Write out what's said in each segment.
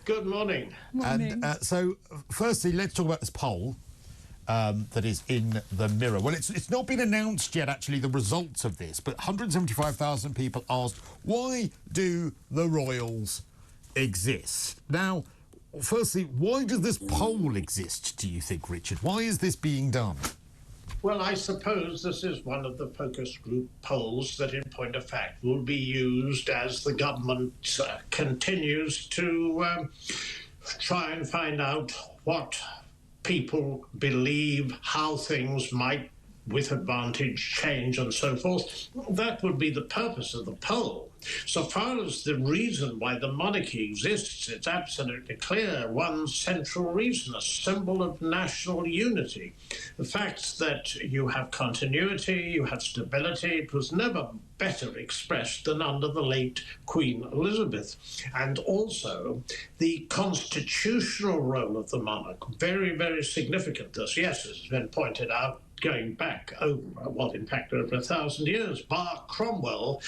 Good morning. Morning. And so, firstly, let's talk about this poll that is in the Mirror. Well, it's not been announced yet, actually, the results of this, but 175,000 people asked, why do the royals exist? Now, firstly, why does this poll exist, do you think, Richard? Why is this being done? Well, I suppose this is one of the focus group polls that, in point of fact, will be used as the government continues to try and find out what people believe, how things might, with advantage, change and so forth. That would be the purpose of the poll. So far as the reason why the monarchy exists, it's absolutely clear. One central reason, a symbol of national unity. The fact that you have continuity, you have stability, it was never better expressed than under the late Queen Elizabeth. And also the constitutional role of the monarch, very, very significant. This, yes, as has been pointed out, going back over, well, in fact, over 1,000 years, bar Cromwell,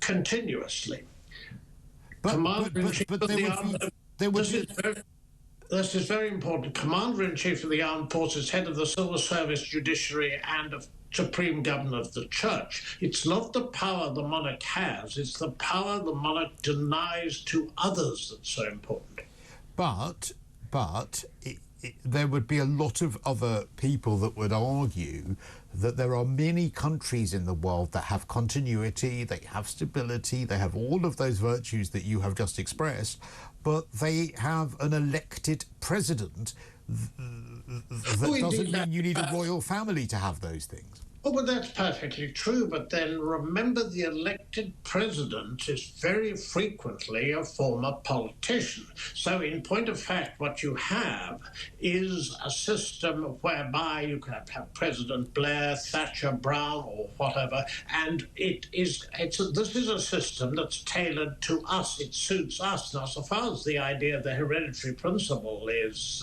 continuously. Commander-in-Chief of the Armed... This is very important. Commander-in-Chief of the Armed Forces, head of the Civil Service, Judiciary, and of Supreme Governor of the Church. It's not the power the monarch has, it's the power the monarch denies to others that's so important. But there would be a lot of other people that would argue that there are many countries in the world that have continuity, they have stability, they have all of those virtues that you have just expressed, but they have an elected president. That doesn't mean you need a royal family to have those things. Oh, well, that's perfectly true, but then remember the elected president is very frequently a former politician. So in point of fact, what you have is a system whereby you can have President Blair, Thatcher, Brown, or whatever, and this is a system that's tailored to us. It suits us. Now, so far as the idea of the hereditary principle is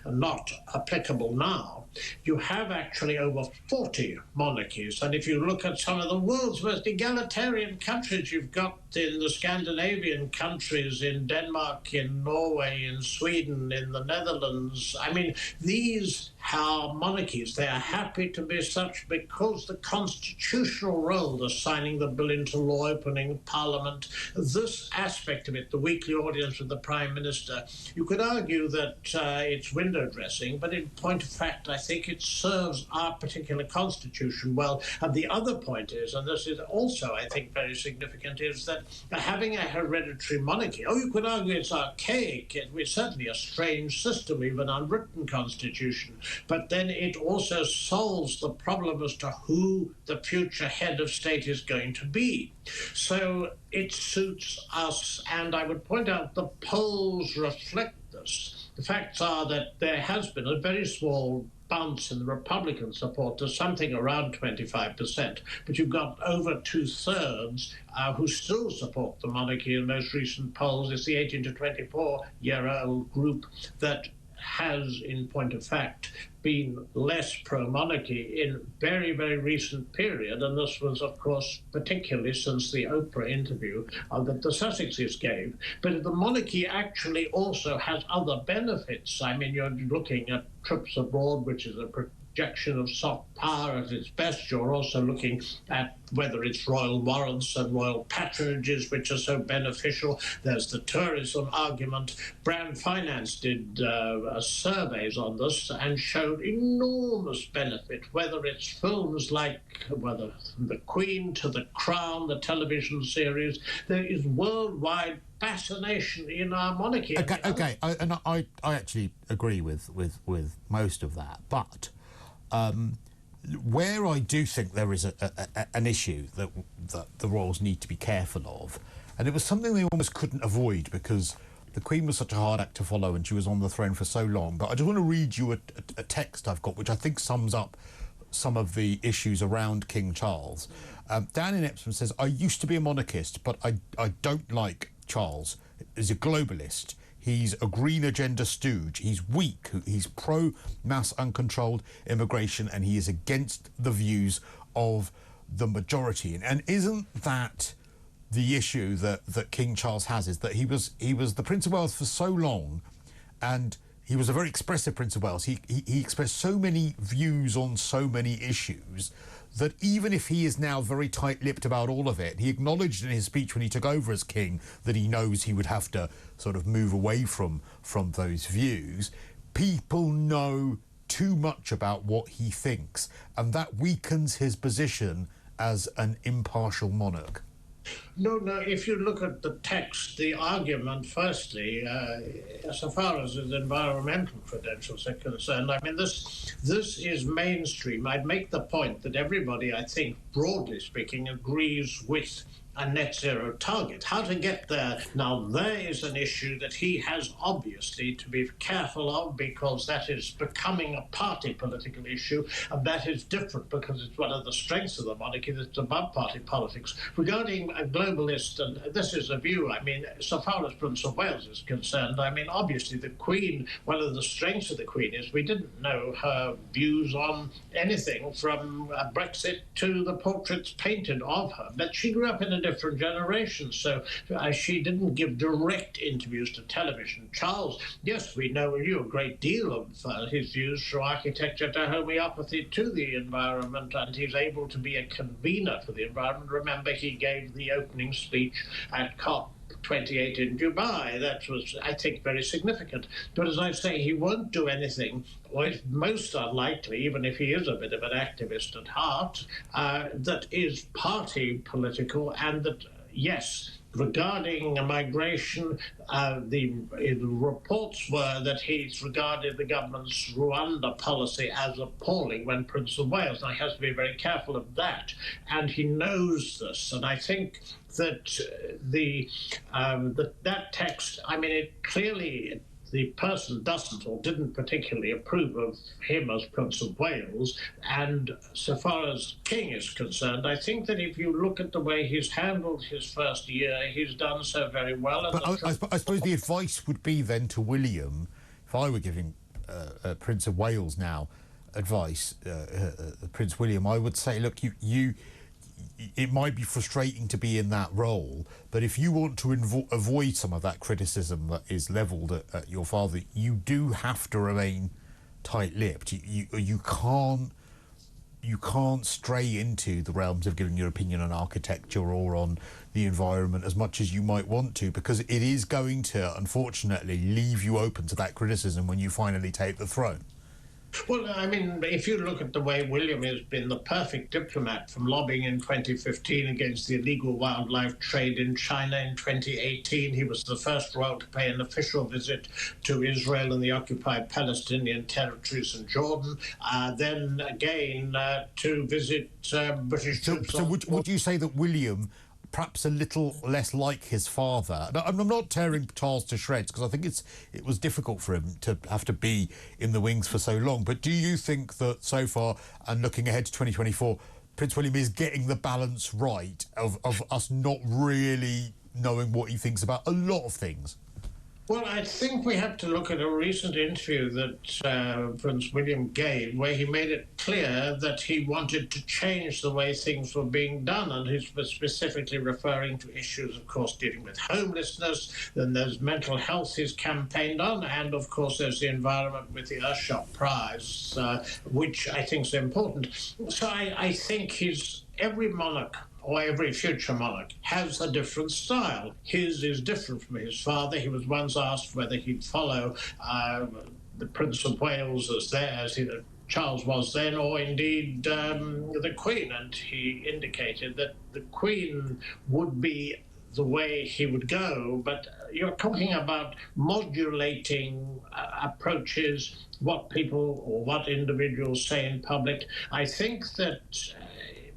not applicable now, you have actually over 40 monarchies. And if you look at some of the world's most egalitarian countries, you've got in the Scandinavian countries, in Denmark, in Norway, in Sweden, in the Netherlands. I mean, these are monarchies. They are happy to be such because the constitutional role, the signing the bill into law, opening Parliament, this aspect of it, the weekly audience with the Prime Minister, you could argue that it's window dressing, but in point of fact, I think it serves our particular constitution well. And the other point is, and this is also, I think, very significant, is that having a hereditary monarchy, you could argue it's archaic, it's certainly a strange system, even unwritten constitution, but then it also solves the problem as to who the future head of state is going to be. So it suits us, and I would point out the polls reflect this. The facts are that there has been a very small bounce in the Republican support to something around 25%, but you've got over 2/3 who still support the monarchy in most recent polls. It's the 18 to 24-year-old group that has, in point of fact, been less pro-monarchy in very, very recent period, and this was, of course, particularly since the Oprah interview that the Sussexes gave. But the monarchy actually also has other benefits. I mean, you're looking at trips abroad, which is a projection of soft power at its best. You're also looking at whether it's royal warrants and royal patronages, which are so beneficial. There's the tourism argument. Brand Finance did surveys on this and showed enormous benefit, whether it's films like whether The Queen to The Crown, the television series. There is worldwide fascination in our monarchy. Okay. I actually agree with most of that, but where I do think there is an issue that the royals need to be careful of, and it was something they almost couldn't avoid because the Queen was such a hard act to follow and she was on the throne for so long. But I just want to read you a text I've got, which I think sums up some of the issues around King Charles. Dan in Epsom says, I used to be a monarchist, but I don't like Charles. He's a globalist. He's a green agenda stooge. He's weak. He's pro-mass uncontrolled immigration, and he is against the views of the majority. And isn't that the issue that King Charles has is that he was the Prince of Wales for so long, and he was a very expressive Prince of Wales. He expressed so many views on so many issues that even if he is now very tight-lipped about all of it, he acknowledged in his speech when he took over as king that he knows he would have to sort of move away from those views. People know too much about what he thinks, and that weakens his position as an impartial monarch. No, if you look at the text, the argument, firstly, so far as his environmental credentials are concerned, I mean, this is mainstream. I'd make the point that everybody, I think, broadly speaking, agrees with a net zero target. How to get there? Now, there is an issue that he has obviously to be careful of, because that is becoming a party political issue, and that is different because it's one of the strengths of the monarchy that's above party politics. Regarding a globalist, and this is a view, I mean, so far as Prince of Wales is concerned, I mean, obviously the Queen, one of the strengths of the Queen is we didn't know her views on anything from Brexit to the portraits painted of her, but she grew up in a different generation, so she didn't give direct interviews to television. Charles, yes, we knew a great deal of his views from architecture to homeopathy to the environment, and he's able to be a convener for the environment. Remember, he gave the opening speech at COP28 in Dubai. That was, I think, very significant. But as I say, he won't do anything, or it's most unlikely, even if he is a bit of an activist at heart, that is party political, and that, yes, regarding migration, the reports were that he's regarded the government's Rwanda policy as appalling when Prince of Wales. Now, he has to be very careful of that, and he knows this. And I think that that text, I mean, it clearly, the person doesn't or didn't particularly approve of him as Prince of Wales. And so far as King is concerned, I think that if you look at the way he's handled his first year, he's done so very well. But I suppose the advice would be then to William, if I were giving Prince of Wales now advice, Prince William, I would say, look, it might be frustrating to be in that role, but if you want to avoid some of that criticism that is levelled at your father, you do have to remain tight-lipped. You can't stray into the realms of giving your opinion on architecture or on the environment as much as you might want to, because it is going to, unfortunately, leave you open to that criticism when you finally take the throne. Well, I mean, if you look at the way William has been the perfect diplomat, from lobbying in 2015 against the illegal wildlife trade in China in 2018, he was the first royal to pay an official visit to Israel and the occupied Palestinian territories in Jordan, then again to visit British troops. So would you say that William, perhaps a little less like his father? Now, I'm not tearing Charles to shreds, because I think it was difficult for him to have to be in the wings for so long. But do you think that so far, and looking ahead to 2024, Prince William is getting the balance right of us not really knowing what he thinks about a lot of things? Well, I think we have to look at a recent interview that Prince William gave, where he made it clear that he wanted to change the way things were being done, and he was specifically referring to issues, of course, dealing with homelessness. Then there's mental health he's campaigned on, and of course there's the environment with the Earthshot Prize, which I think is important. So I think every monarch, or every future monarch, has a different style. His is different from his father. He was once asked whether he'd follow the Prince of Wales as Charles was then, or indeed the Queen, and he indicated that the Queen would be the way he would go. But you're talking about modulating approaches, what people or what individuals say in public. I think that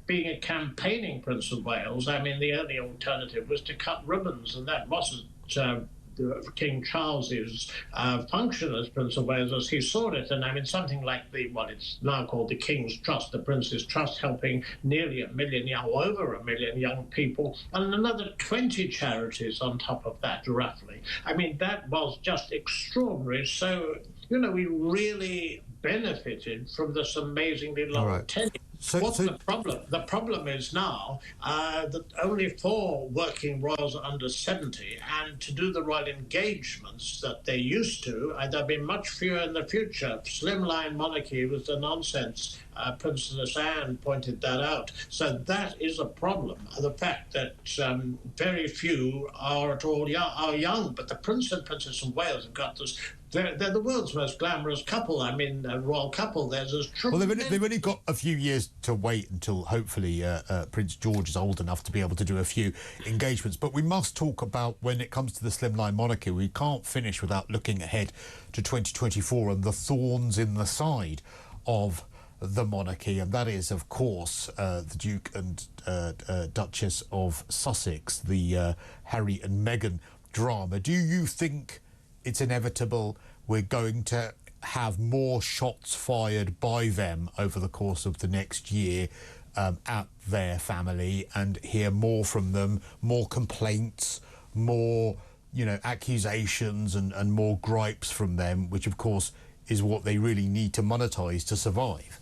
being a campaigning Prince of Wales, I mean, the only alternative was to cut ribbons, and that wasn't King Charles's function as Prince of Wales as he saw it. And I mean, something like what it's now called the King's Trust, the Prince's Trust, helping nearly over a million young people, and another 20 charities on top of that, roughly. I mean, that was just extraordinary. So, we really benefited from this amazingly long tenure. What's the problem? The problem is now that only 4 working royals are under 70, and to do the royal engagements that they used to, there'll be much fewer in the future. Slimline monarchy was a nonsense. Princess Anne pointed that out. So that is a problem. The fact that very few are at all young, but the Prince and Princess of Wales have got this. They're the world's most glamorous couple. I mean, a royal couple. There's this tremendous... Well, they've only got a few years to wait until hopefully Prince George is old enough to be able to do a few engagements. But we must talk about, when it comes to the slimline monarchy, we can't finish without looking ahead to 2024 and the thorns in the side of the monarchy, and that is, of course, the Duke and Duchess of Sussex, the Harry and Meghan drama. Do you think it's inevitable we're going to have more shots fired by them over the course of the next year at their family, and hear more from them, more complaints, more, accusations and more gripes from them, which of course is what they really need to monetize to survive?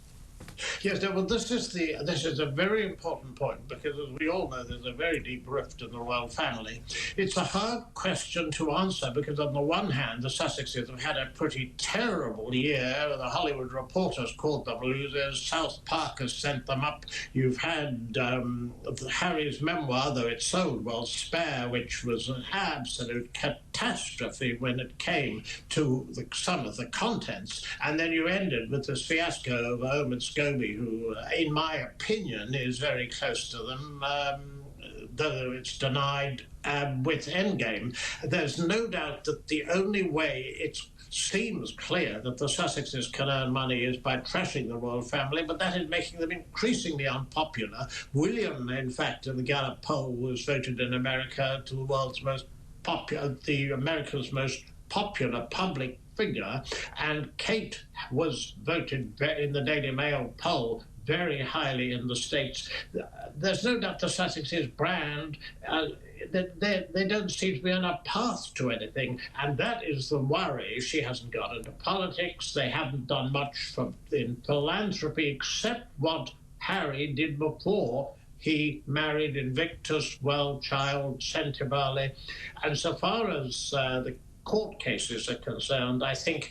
Yes, well, this is a very important point, because, as we all know, there's a very deep rift in the royal family. It's a hard question to answer, because on the one hand, the Sussexes have had a pretty terrible year. The Hollywood Reporter's called them losers. South Park has sent them up. You've had Harry's memoir, though it sold well, Spare, which was an absolute catastrophe when it came to some of the contents. And then you ended with this fiasco of Omid Scobie, who, in my opinion, is very close to them, though it's denied with Endgame. There's no doubt that the only way it seems clear that the Sussexes can earn money is by trashing the royal family, but that is making them increasingly unpopular. William, in fact, in the Gallup poll, was voted in America to the world's most popular, America's most popular public figure, and Kate was voted in the Daily Mail poll very highly in the States. There's no doubt the Sussexes brand, they don't seem to be on a path to anything, and that is the worry. She hasn't got into politics. They haven't done much in philanthropy except what Harry did before he married Invictus, Well-Child, Sentibale. And so far as the court cases are concerned, I think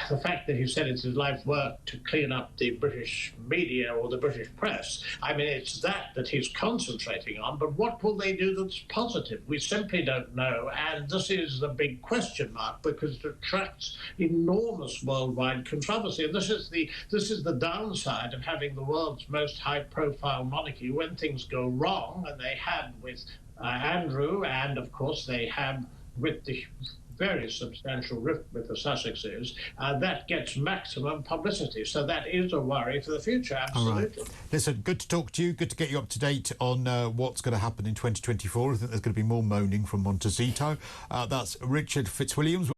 the fact that he said it's his life work to clean up the British media or the British press, I mean, it's that he's concentrating on. But what will they do that's positive? We simply don't know. And this is the big question mark, because it attracts enormous worldwide controversy. And this is the downside of having the world's most high-profile monarchy. When things go wrong, and they have with Andrew, and of course they have with the very substantial rift with the Sussexes, that gets maximum publicity. So that is a worry for the future, absolutely. Right. Listen, good to talk to you. Good to get you up to date on what's going to happen in 2024. I think there's going to be more moaning from Montecito. That's Richard Fitzwilliams.